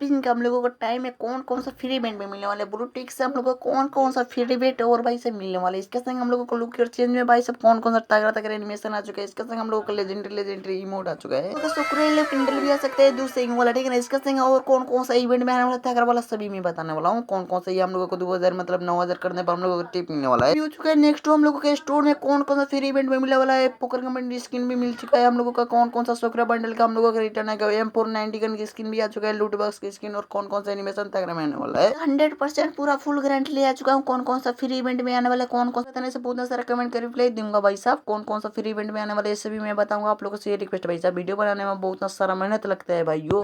इनका हम लोगों को टाइम में कौन कौन सा फ्री इवेंट में मिलने वाला है, ब्लू टिक से हम लोगों को कौन कौन सा फ्री इवेंट और भाई से मिलने वाला है। इसके संग हम लोगों को लुक और चेंज में भाई सब कौन कौन सा तगड़ा तगड़ा एनिमेशन आ चुका है। इसके संग हम लोगों को लेजेंडरी इमोट आ चुका है, तो सुक्रेल पिंडल भी आ सकते हैं दूसरे वाला, ठीक है ना। इसके संग और कौन कौन सा इवेंट में आने वाला तगड़ा वाला सभी मैं बताने वाला हूँ। कौन कौन सा ये हम लोगों को 2000 मतलब 9000 करने पर हम लोगों को टिप मिलने वाला है हो चुका है। नेक्स्ट हम लोगों के स्टोर में कौन कौन सा फ्री इवेंट में मिलने वाला है। पोकर कमेंट स्किन भी मिल चुका है हम लोगों का। कौन कौन सा सोकरा बंडल का हम लोगों का रिटर्न है। M490 गन की स्किन भी आ चुका है, लूट बॉक्स की स्किन और कौन कौन सा एनिमेशन तक में आने वाला है। 100% पूरा फुल गारंटी आ चुका हूँ। कौन कौन सा फ्री इवेंट में आने वाला है, कौन कौन सा बताने से पूछना सारा कमेंट कर रिप्लाई दूंगा भाई साहब। कौन कौन सा फ्री इवेंट में आने वाला है ये भी मैं बताऊंगा आप लोगों से। ये रिक्वेस्ट भाई साहब, वीडियो बनाने में बहुत सारा मेहनत लगता है भाइयों,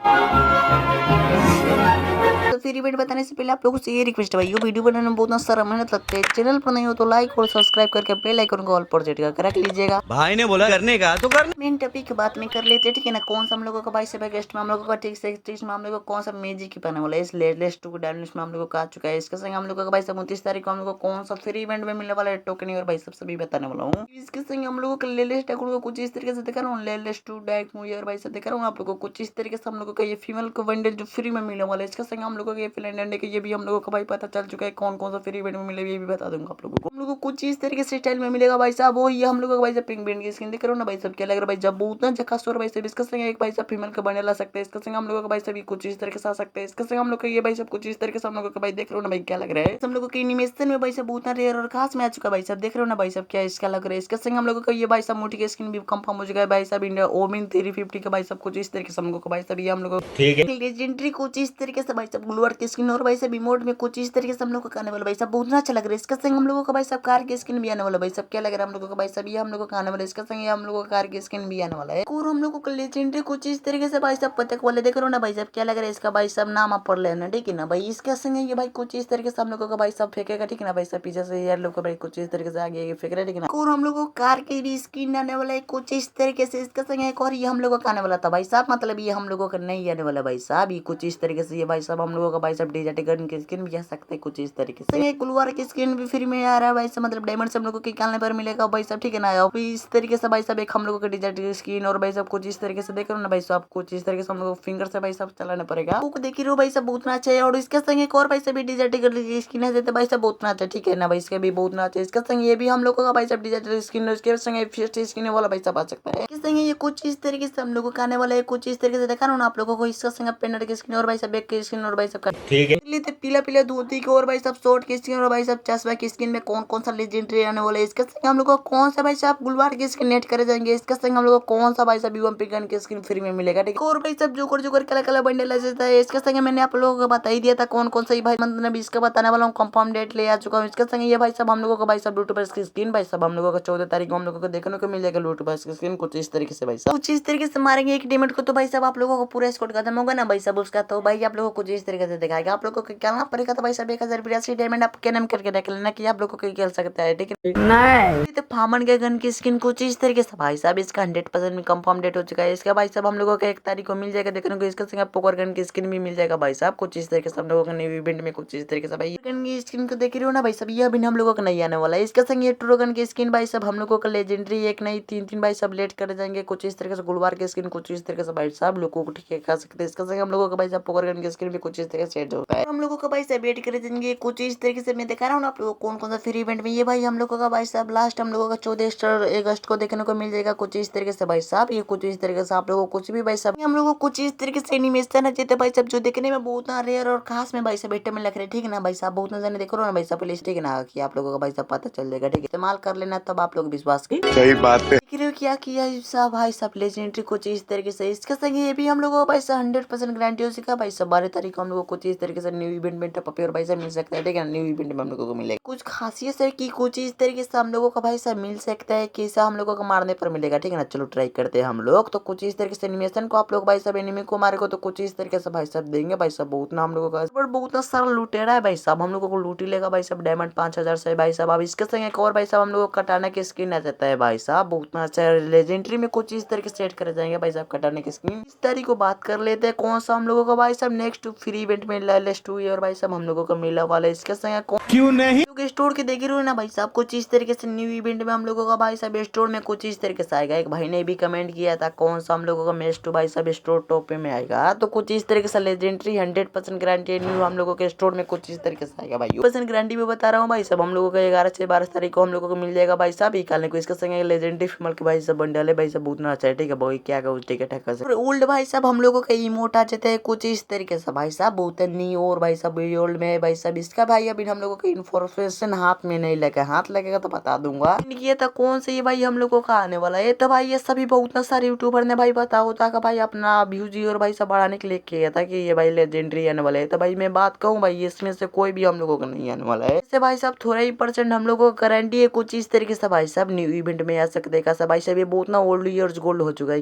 तो फ्री इवेंट बताने से पहले आप लोगों से ये रिक्वेस्ट है भाइयों, वीडियो बनाने में बहुत सारा मेहनत लगता है। चैनल पर नहीं हो तो लाइक और सब्सक्राइब करके बेल आइकन को ऑल पर सेट कर रख लीजिएगा। भाई ने बोला करने का तो कर। मेन टॉपिक की बात में कर लेते हैं, ठीक है ना। कौन सा हम लोगों का 22 अगस्त में हम लोगों का ठीक से 31 में हम लोगों को कौन सा मैजिक की पाने वाला है। इस लेटेस्ट टू डायनेमिक्स में हम लोगों का आ चुका है। इसके संग हम लोगों का 29 तारीख को हम लोगों को कौन सा फ्री इवेंट में मिलने वाला है टोकन और भाई सब सभी बताने वाला हूँ। इसके संग हम लोगों का लेटेस्ट को कुछ इस तरीके से दिखा रहा हूँ, लेटेस्ट टू डायक मूवी और भाई सब दिखा रहा हूँ आप लोगों को। कुछ इस तरीके से हम लोगों का ये फीमेल को बंडल जो फ्री में मिलने वाला है। इसके संग हम लोगों को ये फिनलैंड के ये भी हम लोगों को भाई पता चल चुका है। कौन कौन सा फ्री इवेंट में मिलेगा ये भी बता दूंगा आप लोगों को। हम लोगों को कुछ इस तरीके से स्टाइल में मिलेगा भाई साहब। वो ये हम लोगों को भाई साहब पिंक बैंड की स्किन दिख रहा हूँ ना भाई साहब, क्या लग रहा है भाई साहब, बहुत ना झकास भाई साहब। इसका संग एक भाई साहब फीमेल का बने ला सकते हैं। इसका संग हम लोगों का भाई साहब कुछ इस तरीके से आ सकते हैं। इसका संग हम लोग का ये भाई साहब कुछ इस तरीके से हम लोगों का भाई देख रहे हो ना भाई क्या लग रहा है। हम लोगों के एनिमेशन में भाई साहब बहुत रेयर और खास में आ चुका भाई साहब, देख रहे हो ना भाई साहब क्या इसका लग रहा है। इसका संग हम लोगों का ये भाई साहब मोटी की स्किन भी कंफर्म हो चुका है भाई साहब। इंडिया ओमिन 350 का भाई साहब कुछ इस तरीके से हम लोगों को भाई साहब ये हम लोग ठीक है लेजेंडरी कुछ इस तरीके से भाई साहब ग्लूअर की स्किन और भाई साहब इमोट में कुछ इस तरीके से हम लोग को आने वाला भाई साहब बहुत अच्छा लग रहा है। इसका संग हम लोगों का भाई साहब कार की स्किन भी आने वाला भाई साहब, क्या लग रहा है हम लोगों को भाई साहब ये हम लोगों का आने वाला है। इसका संग ये हम लोगों का कार की स्किन भी आने वाला है। और हम लोगों को लेजेंडरी कुछ इस तरीके से भाई साहब पतक वाले देख रहे हो ना भाई साहब, क्या लग रहा है इसका भाई साहब नाम आप पढ़ लेना, ठीक है ना भाई। इसके संग ये भाई कुछ इस तरीके से हम लोगों का भाई साहब फेंकेगा, ठीक है ना भाई साहब। पीछे से यार लोग भाई कुछ इस तरीके से आगे फेंक रहे हैं, ठीक है ना। और हम लोगों को कार की भी स्किन आने वाला है कुछ इस तरीके से। इसका संग एक और ये हम लोगों का आने वाला था भाई साहब, मतलब ये हम लोगों का नहीं आने वाला भाई साहब। ये कुछ इस तरीके से ये भाई साहब हम लोगों का भाई साहब डीजे गन की स्किन भी आ सकता है कुछ इस तरीके से। गुलवार की स्किन भी फ्री में आ रहा है भाई साहब, मतलब डायमंड से हम लोगों को निकालने पर मिलेगा भाई साहब, ठीक है ना। अब इस तरीके से भाई साहब एक हम लोगों का डीजे स्किन और भाई साहब कुछ इस तरीके से देख रहे हो ना भाई साहब, कुछ इस तरीके से हम लोग फिंगर से भाई साहब चलाना पड़ेगा। वो देख रहे हो भाई साहब बहुत अच्छा है। और इसके संग एक और भाई साहब डीजे स्किन है देते भाई साहब बहुत अच्छा, ठीक है ना भाई। इसके भी बहुत अच्छा है। इसके संग ये भी हम लोगों का भाई साहब डीजे स्किन, उसके संग फिस्ट स्किन वाला भाई साहब आ सकता है। इसके संग ये कुछ इस तरीके से हम लोगों का आने वाला है कुछ इस तरीके से दिखा रहा हूँ ना आप लोगों को। इसका संग पेनर की स्किन और भाई साहब बैक की स्किन और भाई साहब ठीक है पीला पीला धोती की और भाई साहब शॉर्ट की स्किन और भाई साहब चश्मा की स्किन में कौन कौन सा लेजेंडरी आने वाला है। इसके संग हम लोग को कौन सा भाई साहब गुलवार की स्किन नेट करे जाएंगे। इसके संग हम लोग को कौन सा भाई साहब यूएमपी गन की स्किन फ्री में मिलेगा, ठीक है। और भाई साहब जोकर जोकर काला काला बंडल आ जाता है। इसके संग मैंने आप लोगों को बता ही दिया था कौन कौन सा भाई मतलब इसका बताने वाला हूँ। कंफर्म डेट ले आ चुका हूँ। इसके संग ये भाई साहब हम लोगों को भाई साहब लूटबर्स की स्किन भाई साहब हम लोगों को 14 तारीख को हम लोगों को देखने को मिल जाएगा लूटबर्स की स्किन कुछ इस तरीके से भाई साहब। कुछ इस तरीके से मारेंगे एक डिमेंट को तो भाई साहब आप लोगों को पूरा स्कोर खत्म होगा ना भाई साहब उसका, तो भाई आप लोगों को कुछ इस तरीके से दिखाएगा। आप लोगों को क्या पड़ेगा तो भाई साहब 1082 डायमंड आप क्या नाम करके देख लेना कि आप लोगों को खेल सकता है, ठीक है। नहीं तो फामन के गन की स्किन कुछ इस तरीके से भाई साहब इसका 100% में कंफर्म डेट हो चुका है। इसका भाई साहब हम लोगों को 1 तारीख को मिल जाएगा देखने को। इसके संग पोकर गन की स्किन भी मिल जाएगा भाई साहब कुछ इस तरीके से हम लोगों का न्यू इवेंट में कुछ इस तरीके से। भाई गन की स्किन को देख रहे हो ना भाई साहब, ये अभी हम लोगों का नहीं आने वाला है। इसके संग ये ट्रोगन की स्किन भाई साहब हम लोगों का लेजेंडरी एक नहीं तीन तीन भाई साहब लेट कर जाएंगे कुछ इस तरीके से। गुलवार की स्किन कुछ इस तरीके से भाई साहब लोगों को ठीक है खा सकते हैं। इसके संग हम लोगों का भाई साहब पोकर गन की स्किन भी कुछ इस तरीके से सेट होता है। हम लोगों का भाई साहब वेट कर देंगे कुछ इस तरीके से। मैं दिखा रहा हूँ ना आप लोगों को कौन कौन सा फ्री इवेंट में ये भाई हम लोगों का भाई साहब लास्ट हम लोगों का 14 अगस्त को देखने को मिल जाएगा कुछ इस तरीके से भाई साहब। ये कुछ इस तरीके से आप लोगों को कुछ भी भाई साहब हम लोगों को कुछ इस तरीके से एनिमेशन है जीते भाई साहब जो देखने में बहुत ना रेयर और खास में भाई साहब बेटे में लग रहे, ठीक है ना भाई साहब। बहुत नजर देख रहे हो ना भाई साहब पहले, ठीक है ना, कि आप लोगों का भाई साहब पता चल जाएगा, ठीक है। इस्तेमाल कर लेना तब आप लोग विश्वास की सही बात है देख रहे हो क्या किया साहब भाई साहब लेजेंडरी कुछ इस तरीके से। इसके संग ये भी हम लोगों को भाई साहब 100% गारंटी हो चुका भाई साहब। 12 तारीख को हम लोगों को कुछ इस तरीके से न्यू इवेंट में टॉप और भाई साहब मिल सकता है, ठीक है। न्यू इवेंट में हम लोगों को मिलेगा कुछ खासियत है कि कुछ इस तरीके से हम लोगों का भाई साहब मिल सकता है कि हम लोगों को मारने पर मिलेगा, ठीक है ना। चलो ट्राई करते हैं हम लोग। तो कुछ इस तरीके से एनिमेशन को आप लोग भाई साहब एनिमी को मारेगा तो कुछ इस तरीके से भाई साहब देंगे भाई साहब। बहुत ना हम लोगों का बहुत ना सारा लुटेरा है भाई साहब, हम लोगों को लूट ही लेगा भाई साहब डायमंड 5000 से भाई साहब। अब इसके संग एक और भाई साहब हम लोगों को कटाना की स्किन आ जाता है भाई साहब। बहुत ना अच्छा लेजेंडरी में कुछ इस तरीके से सेट कर जाएंगे भाई साहब कटाने की स्किन। इस तारीख को बात कर लेते हैं कौन सा हम लोगों का भाई साहब नेक्स्ट फ्री इवेंट इवेंट में लेटेस्ट हुई और भाई साहब हम लोगों को मिला वाला इसके संग क्यों नहीं? स्टोर के देख रहे हो ना भाई साहब, कुछ इस तरीके से न्यू इवेंट में हम लोगों का भाई साहब स्टोर में कुछ इस तरीके से आएगा। एक भाई ने भी कमेंट किया था कौन सा हम लोगों का मैच टू भाई साहब स्टोर टॉप पे में आएगा, तो कुछ इस तरीके से लेजेंडरी 100% गारंटी न्यू हम लोगों के स्टोर में कुछ इस तरीके से आएगा भाई। % गारंटी में बता रहा हूँ भाई साहब, हम लोगों का 11 से 12 तारीख को हम लोगों को मिल जाएगा भाई साहब। निकालने को इसके संग लेजेंडरी फीमेल के भाई साहब बंडल है भाई साहब, बहुत अच्छा है ठीक है भाई, क्या कहूँ टिकट है ओल्ड भाई साहब हम लोगों का इमोट आ जाते हैं कुछ इस तरीके से भाई साहब, बहुत न्यू और भाई साहब ओल्ड में है भाई साहब। इसका भाई अभी हम लोगों का इन्फॉर्मेशन हाथ में नहीं लगा, हाथ लगेगा तो बता दूंगा। ये तो कौन से ये भाई हम लोगों का आने वाला है, तो भाई ये सभी बहुत सारे यूट्यूबर ने भाई बता होता का भाई अपना व्यूज और भाई सब बढ़ाने के लिए किया था कि ये भाई लेजेंडरी आने वाला है। तो भाई मैं बात कहूँ भाई इसमें से कोई भी हम लोगों का नहीं आने वाला है। इससे भाई साहब थोड़ा ही % हम लोगों को गारंटी है कुछ इस तरीके से भाई साहब न्यू इवेंट में आ सकते हैं। भाई साहब ये बहुत ना ओल्ड ईयर्स गोल्ड हो चुका है,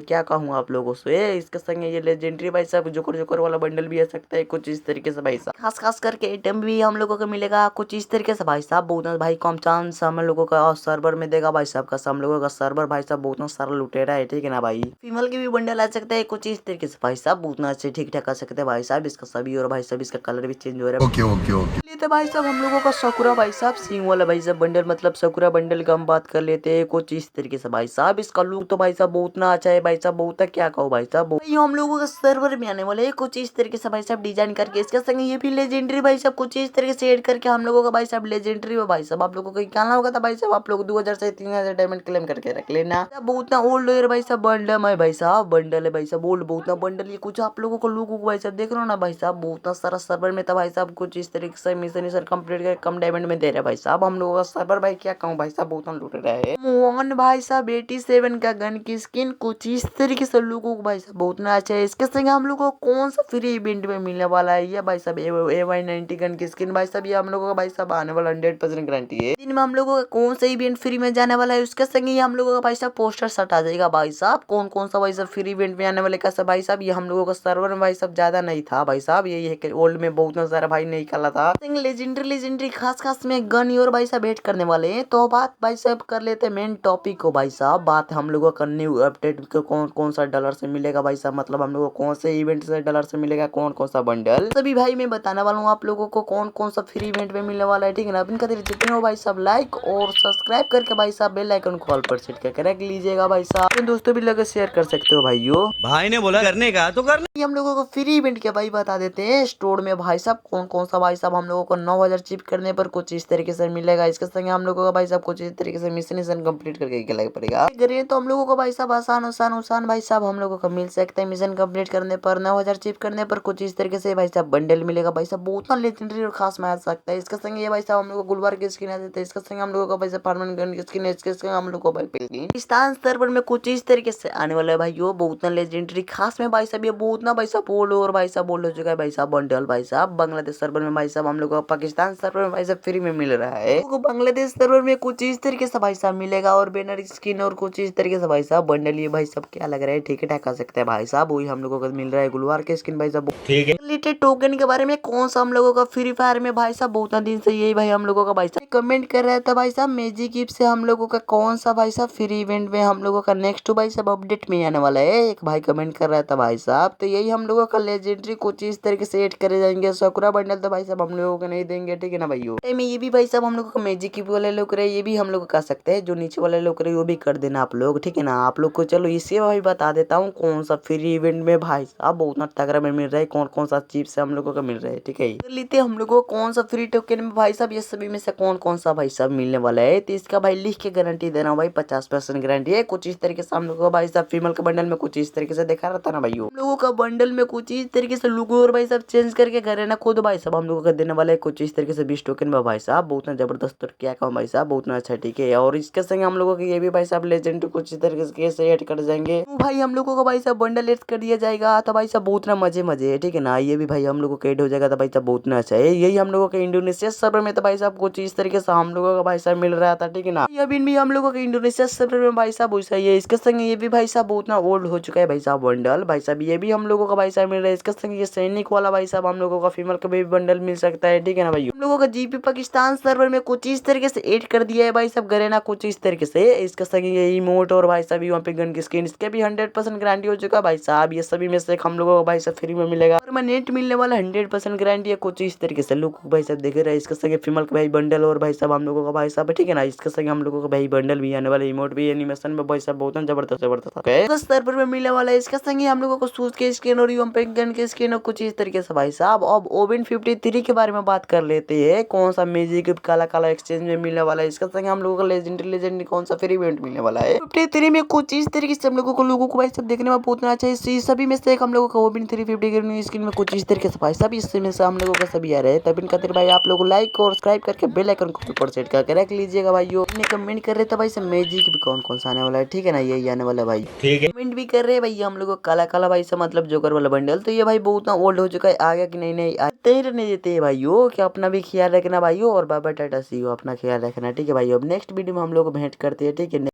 क्या कहूँ आप लोगों से। इसके संग ये लेजेंडरी भाई साहब जोकर जोकर वाला बंडल भी आ सकता है कुछ इस तरीके से भाई साहब, खास करके आइटम भी हम लोगों को मिलेगा कुछ इस तरीके से भाई साहब। बहुत भाई कम चांस हम लोगों का सर्वर में देगा भाई साहब का, हम लोगों का सर्वर भाई साहब बहुत सारा लुटेरा है ठीक है ना भाई। फीमेल के भी बंडल आ सकते हैं कुछ इस तरीके से भाई साहब, बहुत अच्छे ठीक ठाक आ सकते हैं भाई साहब। इसका सभी और भाई साहब इसका कलर भी चेंज हो रहा है। ओके तो भाई साहब हम लोगों का सकुरा भाई साहब सिंह वाला भाई साहब बंडल, मतलब सकुरा बंडल का हम बात कर लेते हैं कुछ इस तरीके से भाई साहब। इसका लुक तो भाई साहब बहुत ना अच्छा है भाई साहब, बहुत क्या कहो भाई साहब। हम लोगों का सर्वर में आने वाले कुछ इस तरीके से भाई साहब डिजाइन करके, इसके संग ये भी लेजेंडरी भाई साहब कुछ इस तरीके से ऐड करके हम लोगों का भाई साहब लेजेंडरी में भाई साहब आप लोगों को निकालना होगा था भाई साहब। आप लोग 2000 से 3000 डायमंड क्लेम करके रख लेना। बहुत ना ओल्ड है भाई साहब बंडल है भाई साहब, बंडल है भाई साहब ओल्ड, बहुत ना बंडल ये कुछ आप लोगों को लुक भाई साहब देख रहे हो ना भाई साहब। बहुत ना सारा सर्वर में था भाई साहब कुछ इस तरीके से मिशन सर कंप्लीट कर कम डायमंड में दे रहा है भाई साहब हम लोगों का सर्वर। भाई क्या कहूँ भाई साहब बहुत ना लूट रहा है। मोहन भाई साहब 87 का गन की स्किन कुछ इस तरीके से लोगों को भाई साहब बहुत ना अच्छा है। इसके संग हम लोग को कौन सा फ्री इवेंट में मिलने वाला है ये भाई साहब AY90 गन की स्किन भाई साहब, ये हम लोगों का भाई साहब आने वाला 100% गारंटी है। दिन में हम लोगों का कौन सा इवेंट फ्री में जाने वाला है उसके संग ही हम लोगों का भाई साहब पोस्टर सटा जाएगा भाई साहब। कौन सा भाई साहब फ्री इवेंट में आने वाले कैसा भाई साहब, ये हम लोगों का सर्वर में भाई साहब ज्यादा नहीं था भाई साहब, ये ओल्ड में बहुत ना सारा भाई नहीं निकाला था। लेजेंडरी खास में गन और भाई साहब वेट करने वाले हैं। तो बात भाई साहब कर लेते हैं मेन टॉपिक को भाई साहब। बात हम लोगों का न्यू अपडेट को कौन सा डॉलर से मिलेगा भाई साहब, मतलब हम लोगों को कौन से इवेंट से डॉलर से मिलेगा कौन सा बंडल, सभी भाई मैं बताने वाला हूँ आप लोगों को कौन सा फ्री इवेंट में मिलने वाला है ठीक है ना। अपने खातिर जितने हो भाई साहब लाइक और सब्सक्राइब करके भाई साहब बेल आइकन कॉल पर सेट करके रख लीजिएगा भाई साहब। अपने दोस्तों भी लगे शेयर कर सकते हो भाइयों। भाई ने बोला करने का तो करना। हम लोगों को फ्री इवेंट के भाई बता देते हैं स्टोर में भाई साहब कौन सा भाई साहब हम लोगों को 9000 चिप करने पर कुछ इस तरीके से मिलेगा। इसके संग हम लोगों का भाई साहब कुछ इस तरीके से मिशन कंप्लीट करके खेलना पड़ेगा। करें तो हम लोगों को भाई साहब आसान भाई साहब हम लोगों को मिल सकता है मिशन कंप्लीट करने पर 9000 चिप करने पर कुछ इस तरीके से भाई साहब बंडल मिलेगा भाई साहब, बहुत ना लेजेंडरी और खास में आ सकता है। इसके संग ये भाई साहब हम लोग को गुलबार की स्किन आ जाता है। इसके संग हम लोगों का भाई साहब परमानेंट गन की स्किन, इसके संग हम लोग को भाई पाकिस्तान सर्वर में कुछ इस तरीके से आने वाला है भाई यो, बहुत ना लेजेंडरी खास में भाई साहब। ये बहुत ना भाई साहब बोल और भाई साहब बोल हो चुका है भाई साहब बंडल भाई साहब बांग्लादेश सर्वर में भाई साहब हम लोग को पाकिस्तान सर्वर में भाई साहब फ्री में मिल रहा है। तो बांग्लादेश सर्वर में कुछ इस तरीके से भाई साहब मिलेगा और बैनर स्किन और कुछ इस तरीके से भाई साहब बंडल। ये भाई साहब क्या लग रहा है ठीक ठाक कर सकते हैं भाई साहब, वही हम लोगों को मिल रहा है गुलवार के स्किन भाई साहब ठीक है। रिलेटेड टोकन के बारे में कौन सा हम लोगों का फ्री फायर में भाई साहब बहुत दिन से यही भाई हम लोगों का भाई साहब कमेंट कर रहा था भाई साहब मैजिक गिफ्ट से हम लोगों का कौन सा भाई साहब फ्री इवेंट में हम लोगों का नेक्स्ट भाई साहब अपडेट में आने वाला है। एक भाई कमेंट कर रहा था भाई साहब, तो यही हम लोगों का लेजेंडरी कुछ इस तरीके से ऐड करे जाएंगे। सकुरा बंडल तो भाई साहब हम लोगों को नहीं देंगे ठीक है ना भाइयों। टाइम में ये भी भाई साहब हम लोगों को मैजिक गिफ्ट वाले लोग रहे ये भी हम लोग कर सकते हैं, जो नीचे वाले लोग रहे वो भी कर देना आप लोग ठीक है ना। आप लोग को चलो इसे भाई बता देता हूँ कौन सा फ्री इवेंट में भाई साहब बहुत ना तगड़ा में मिल रहा है, कौन सा चीप से हम लोगों को मिल रहा है ठीक है। लेते हम लोगों को कौन सा फ्री टोकन में भाई साहब ये सभी में से कौन सा भाई साहब मिलने वाला है, तो इसका भाई लिख के गारंटी देना भाई 50% गारंटी है। कुछ इस तरीके से हम लोगों को भाई साहब फीमेल का बंडल में कुछ इस तरीके से दिखा रहा था ना भाइयों, हम लोगों का बंडल में कुछ इस तरीके से लोगो और भाई साहब चेंज करके करे ना खुद भाई साहब हम लोगों को देने वाला है कुछ इस तरीके से 20 टोकन में भाई साहब, बहुत ना जबरदस्त और क्या कहूँ भाई साहब बहुत ना अच्छा ठीक है। और इसके संग हम लोगों के ये भी भाई साहब लेजेंड कुछ इस तरीके से ऐड कर जाएंगे, तो भाई हम लोगों को भाई साहब बंडल ऐड कर दिया जाएगा तो भाई साहब बहुत ना मजे है ठीक है ना। ये भी भाई हम लोगों को ऐड हो जाएगा तो भाई साहब बहुत ना अच्छा है। यही हम लोगों के इंडोनेशिया सर्वर में तो भाई साहब कुछ इस तरीके से हम लोगों का भाई साहब मिल रहा था ठीक है ना। अभी भी हम लोगों के इंडोनेशिया सर्वर में भाई साहब वैसा ही है। इसके संग ये भी भाई साहब बहुत ना ओल्ड हो चुका है भाई साहब बंडल भाई साहब, ये भी हम लोगों का भाई साहब मिल रहा है। इसके संग ये सैनिक वाला भाई साहब हम लोगों का फीमेल का भी बंडल मिल सकता है ठीक है ना भाई। हम लोगों का जीपी पाकिस्तान सर्वर में कुछ इस तरीके से ऐड कर दिया है भाई साहब गरेना कुछ इस तरीके से। इसके संग ये इमोट और भाई साहब वहाँ पे गन की स्किन इसके भी 100% गारंटी हो चुका है भाई साहब। ये सभी में से हम लोगों को भाई साहब फ्री में मिलेगा, परमानेंट मिलने वाला 100% गारंटी है। कुछ इस तरीके से लोग भाई साहब देख रहे हैं। इसके संगे फीमेल का भाई बंडल और भाई साहब हम लोगों का भाई साहब ठीक है ना। इसके संगे हम लोगों का भाई बंडल भी आने वाला, इमोट भी एनिमेशन में भाई साहब बहुत जबरदस्त सर्वर में मिलने वाला है। इसके संगे हम लोगों को शूज के स्किन और गन के स्किन और कुछ इस तरीके से भाई साहब। अब ओबिन 53 के बारे में बात कर लेते हैं। कौन सा मैजिक काला काला एक्सचेंज में मिलने वाला है। इसके संगे हम लोगों को लेजेंडरी कौन सा फ्री इवेंट मिलने वाला है 53 में। कुछ इस तरीके से हम लोगों को भाई सब देखने में बहुत अच्छा है। इस सभी में से एक हम लोगों को ओबिन 350 के न्यू स्किन में कुछ इस तरीके से भाई सब इसमें से हम लोगों का सभी आ रहे हैं। तब इनका भाई आप लोगों को लाइक और सब्सक्राइब करके बेल आइकन को ऊपर सेट करके रख लीजिएगा भाइयों। अपने कमेंट कर रहे थे भाई सब मैजिक भी कौन कौन सा आने वाला है, ठीक है ना। यही आने वाला है भाई, ठीक है। कमेंट भी कर रहे हैं भाई हम लोग को काला काला भाई सब मतलब जोकर वाला बंडल। तो ये भाई बहुत ना ओल्ड हो चुका है, आ गया कि नहीं आते ही रहने देते हैं भाइयों। क्या अपना भी ख्याल रखना भाइयों। और बाबा टाटा सी अपना ख्याल रखना, ठीक है भाई। अब नेक्स्ट वीडियो में हम लोग भेंट करते हैं, ठीक है।